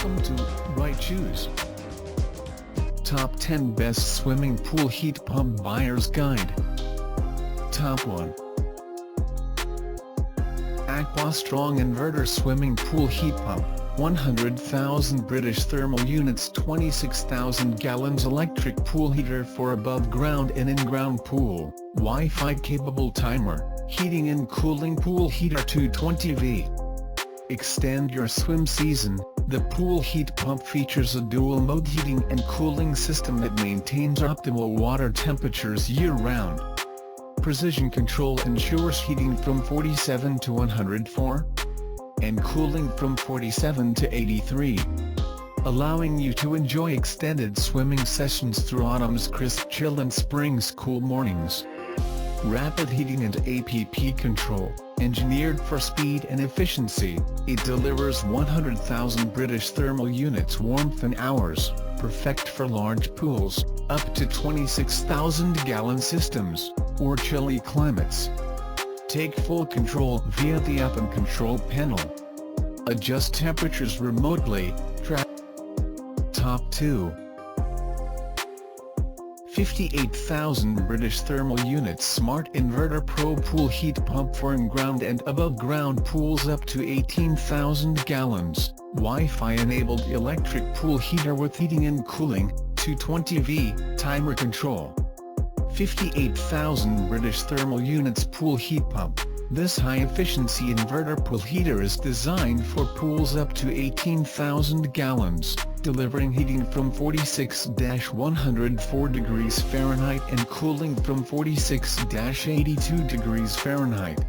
Welcome to Right Choose. Top 10 Best Swimming Pool Heat Pump Buyer's Guide. Top 1. Aquastrong Inverter Swimming Pool Heat Pump, 100,000 British thermal units, 26,000 gallons electric pool heater for above ground and in-ground pool, Wi-Fi capable timer, heating and cooling pool heater 220V. Extend your swim season. The pool heat pump features a dual-mode heating and cooling system that maintains optimal water temperatures year-round. Precision control ensures heating from 47 to 104, and cooling from 47 to 83, allowing you to enjoy extended swimming sessions through autumn's crisp chill and spring's cool mornings. Rapid heating and APP control. Engineered for speed and efficiency, it delivers 100,000 British thermal units warmth in hours, perfect for large pools, up to 26,000 gallon systems, or chilly climates. Take full control via the up and control panel. Adjust temperatures remotely. Top 2. 58,000 British thermal units Smart Inverter Pro Pool Heat Pump for in-ground and above-ground pools up to 18,000 gallons, Wi-Fi enabled electric pool heater with heating and cooling, 220V, timer control. 58,000 British thermal units pool heat pump. This high-efficiency inverter pool heater is designed for pools up to 18,000 gallons, delivering heating from 46-104 degrees Fahrenheit and cooling from 46-82 degrees Fahrenheit.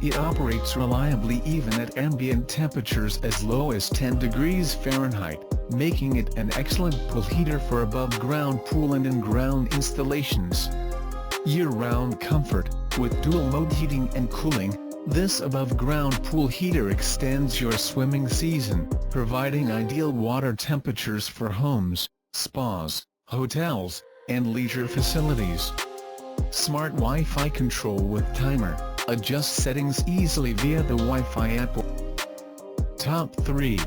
It operates reliably even at ambient temperatures as low as 10 degrees Fahrenheit, making it an excellent pool heater for above-ground pool and in-ground installations. Year-round comfort. With dual-mode heating and cooling, this above-ground pool heater extends your swimming season, providing ideal water temperatures for homes, spas, hotels, and leisure facilities. Smart Wi-Fi control with timer. Adjust settings easily via the Wi-Fi app. Top 3.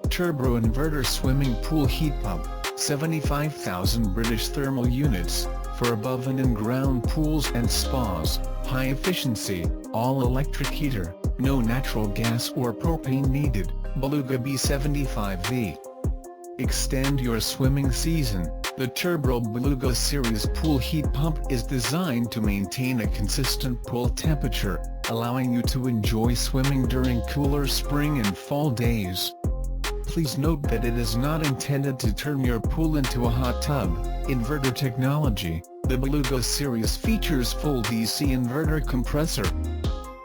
TURBRO Inverter Swimming Pool Heat Pump, 75,000 British thermal units, for above and in-ground pools and spas, high efficiency, all-electric heater, no natural gas or propane needed, Beluga B75V. Extend your swimming season. The TURBRO Beluga series pool heat pump is designed to maintain a consistent pool temperature, allowing you to enjoy swimming during cooler spring and fall days. Please note that it is not intended to turn your pool into a hot tub. Inverter technology. The Beluga series features full DC inverter compressor.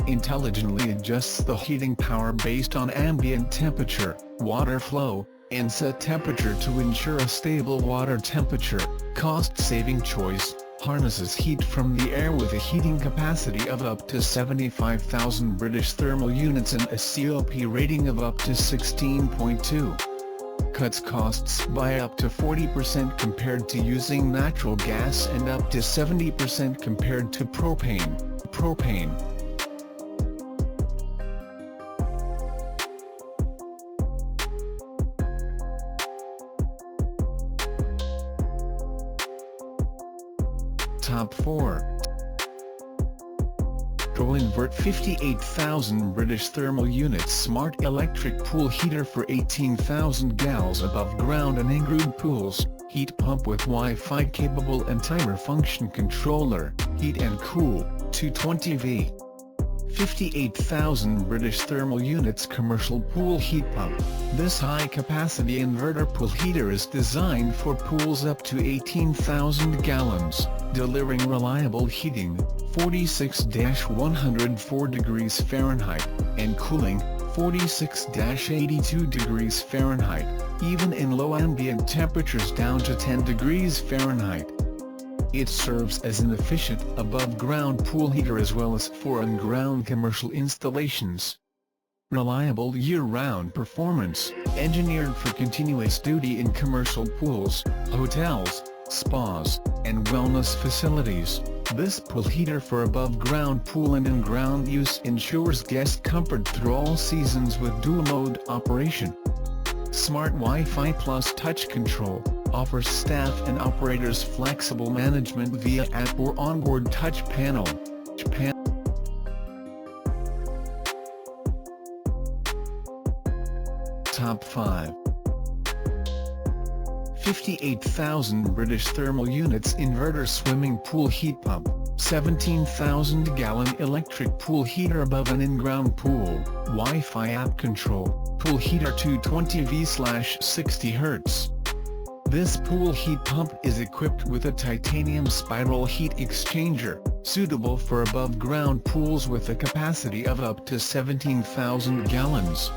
Intelligently adjusts the heating power based on ambient temperature, water flow, and set temperature to ensure a stable water temperature. Cost-saving choice. Harnesses heat from the air with a heating capacity of up to 75,000 British thermal units and a COP rating of up to 16.2. Cuts costs by up to 40% compared to using natural gas and up to 70% compared to propane. Top 4. Invert 58,000 British thermal units Smart Electric Pool Heater for 18,000 gals above ground and Ingroud pools, heat pump with Wi-Fi capable and timer function controller, heat and cool, 220V. 58,000 British thermal units commercial pool heat pump. This high-capacity inverter pool heater is designed for pools up to 18,000 gallons, delivering reliable heating, 46-104 degrees Fahrenheit, and cooling, 46-82 degrees Fahrenheit, even in low ambient temperatures down to 10 degrees Fahrenheit. It serves as an efficient above-ground pool heater as well as for on-ground commercial installations. Reliable year-round performance, engineered for continuous duty in commercial pools, hotels, spas, and wellness facilities. This pool heater for above-ground pool and in-ground use ensures guest comfort through all seasons with dual-mode operation. Smart Wi-Fi plus touch control offers staff and operators flexible management via app or onboard touch panel. Top 5. 58,000 British thermal units Inverter swimming pool heat pump, 17,000 gallon electric pool heater above an in-ground pool, Wi-Fi app control, pool heater 220V/60 Hz. This pool heat pump is equipped with a titanium spiral heat exchanger, suitable for above-ground pools with a capacity of up to 17,000 gallons.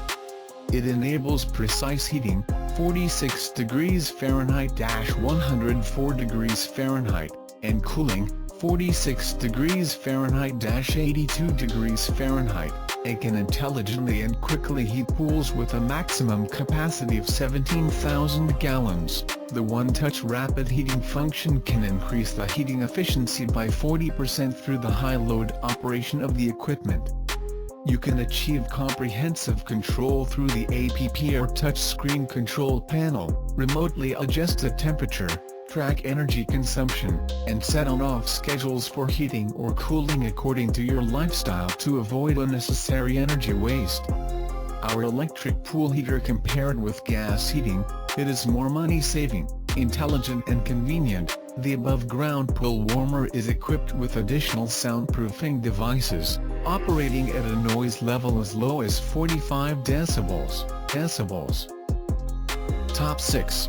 It enables precise heating, 46 degrees Fahrenheit-104 degrees Fahrenheit, and cooling, 46 degrees Fahrenheit-82 degrees Fahrenheit, and can intelligently and quickly heat pools with a maximum capacity of 17,000 gallons. The one-touch rapid heating function can increase the heating efficiency by 40% through the high-load operation of the equipment. You can achieve comprehensive control through the app or touchscreen control panel, remotely adjust the temperature, track energy consumption, and set on-off schedules for heating or cooling according to your lifestyle to avoid unnecessary energy waste. Our electric pool heater compared with gas heating, it is more money-saving, intelligent and convenient. The above-ground pool warmer is equipped with additional soundproofing devices, operating at a noise level as low as 45 decibels. Top 6.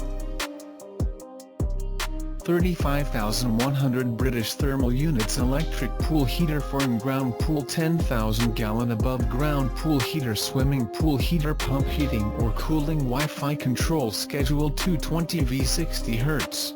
35,100 British thermal units electric pool heater for in-ground pool 10,000 gallon above-ground pool heater swimming pool heater pump heating or cooling Wi-Fi control schedule 220V/60 Hz.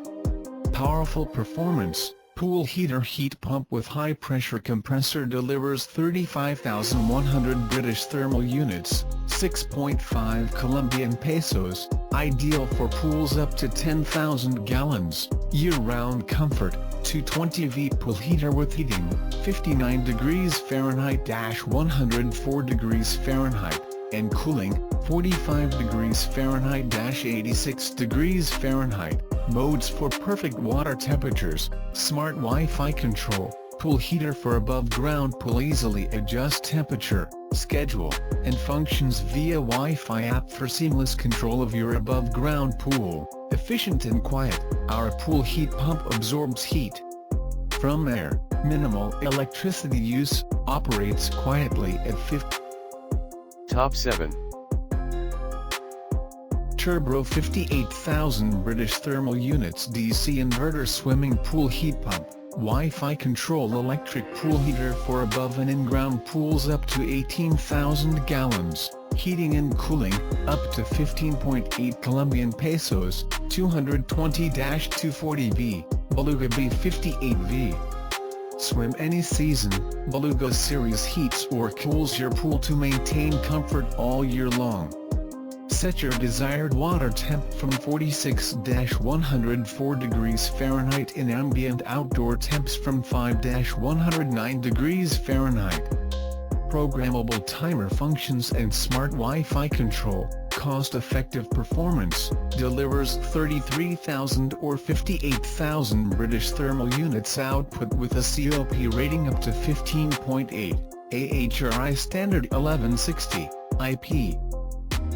Powerful performance, pool heater heat pump with high-pressure compressor delivers 35,100 British thermal units, 6.5 Colombian pesos, ideal for pools up to 10,000 gallons, year-round comfort, 220V pool heater with heating, 59 degrees Fahrenheit-104 degrees Fahrenheit, and cooling, 45 degrees Fahrenheit-86 degrees Fahrenheit. Modes for perfect water temperatures, smart Wi-Fi control, pool heater for above-ground pool easily adjust temperature, schedule, and functions via Wi-Fi app for seamless control of your above-ground pool. Efficient and quiet, our pool heat pump absorbs heat from air, minimal electricity use, operates quietly at 50. Top 7. TURBRO 58,000 British thermal units DC inverter swimming pool heat pump, Wi-Fi control electric pool heater for above and in-ground pools up to 18,000 gallons, heating and cooling, up to 15.8 Colombian pesos, 220-240V, Beluga B58V. Swim any season, Beluga series heats or cools your pool to maintain comfort all year long. Set your desired water temp from 46-104 degrees Fahrenheit in ambient outdoor temps from 5-109 degrees Fahrenheit. Programmable timer functions and smart Wi-Fi control, cost-effective performance, delivers 33,000 or 58,000 British thermal units output with a COP rating up to 15.8, AHRI standard 1160, IP.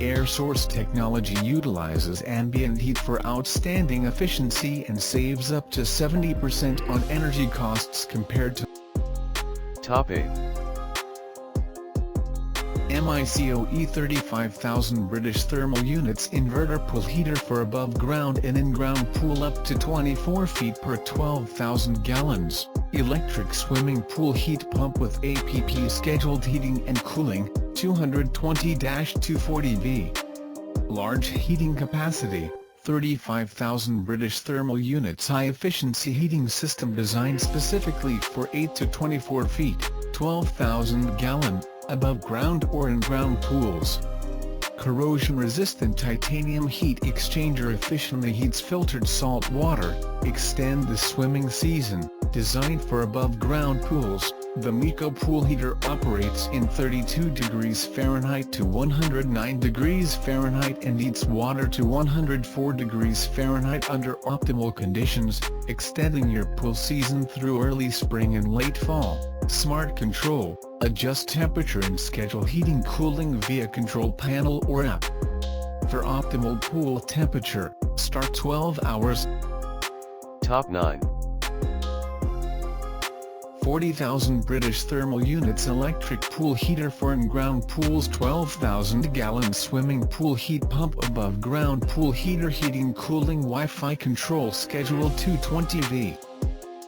Air source technology utilizes ambient heat for outstanding efficiency and saves up to 70% on energy costs compared to Top 8. MICOE 35,000 British thermal units inverter pool heater for above ground and in-ground pool up to 24 feet per 12,000 gallons, electric swimming pool heat pump with app scheduled heating and cooling, 220-240V. Large heating capacity, 35,000 British thermal units high-efficiency heating system designed specifically for 8 to 24 feet, 12,000 gallon, above ground or in-ground pools. Corrosion-resistant titanium heat exchanger efficiently heats filtered salt water, extend the swimming season, Designed for above-ground pools, the Miko pool heater operates in 32 degrees Fahrenheit to 109 degrees Fahrenheit and heats water to 104 degrees Fahrenheit under optimal conditions, extending your pool season through early spring and late fall. Smart Control: adjust temperature and schedule heating cooling via control panel or app. For optimal pool temperature, start 12 hours. Top 9. 40,000 British thermal units electric pool heater for in-ground pools. 12,000 gallon swimming pool heat pump above ground pool heater heating cooling Wi-Fi control schedule 220V.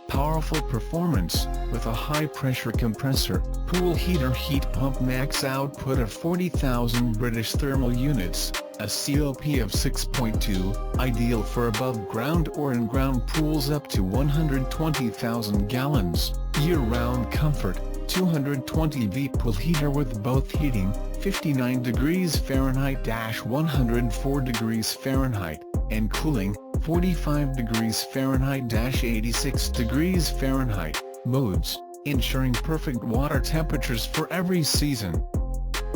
Powerful performance, with a high-pressure compressor, pool heater heat pump max output of 40,000 British thermal units, a COP of 6.2, ideal for above-ground or in-ground pools up to 120,000 gallons, year-round comfort, 220V pool heater with both heating, 59 degrees Fahrenheit-104 degrees Fahrenheit, and cooling, 45 degrees Fahrenheit-86 degrees Fahrenheit, modes, ensuring perfect water temperatures for every season.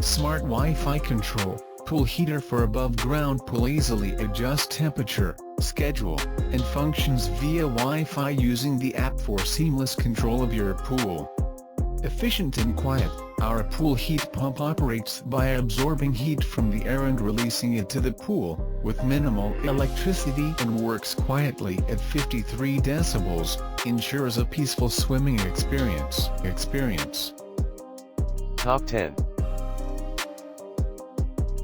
Smart Wi-Fi control: pool heater for above-ground pool easily adjust temperature, schedule, and functions via Wi-Fi using the app for seamless control of your pool. Efficient and quiet, our pool heat pump operates by absorbing heat from the air and releasing it to the pool, with minimal electricity, and works quietly at 53 decibels, ensures a peaceful swimming experience. Top 10.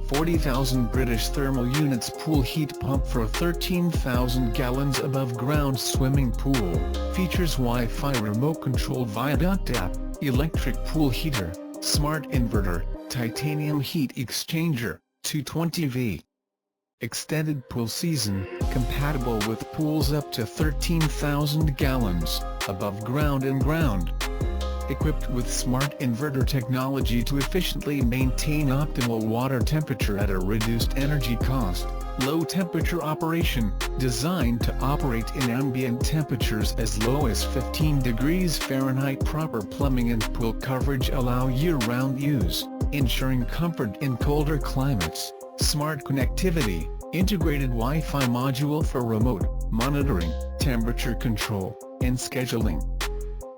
40,000 British thermal units pool heat pump for 13,000 gallons above ground swimming pool, features Wi-Fi remote control via duct app, electric pool heater, smart inverter, titanium heat exchanger, 220V. Extended pool season, compatible with pools up to 13,000 gallons, above ground and ground. Equipped with smart inverter technology to efficiently maintain optimal water temperature at a reduced energy cost. Low temperature operation, designed to operate in ambient temperatures as low as 15 degrees Fahrenheit. Proper plumbing and pool coverage allow year-round use, ensuring comfort in colder climates. Smart connectivity, integrated Wi-Fi module for remote monitoring, temperature control, and scheduling.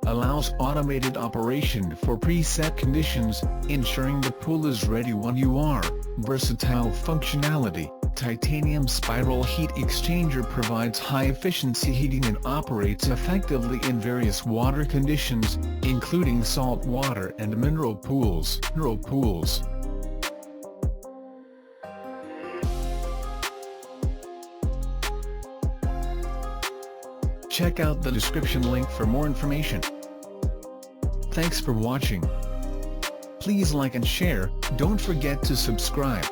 Allows automated operation for preset conditions, ensuring the pool is ready when you are. Versatile functionality: titanium spiral heat exchanger provides high-efficiency heating and operates effectively in various water conditions, including salt water and mineral pools. Check out the description link for more information. Thanks for watching. Please like and share, don't forget to subscribe.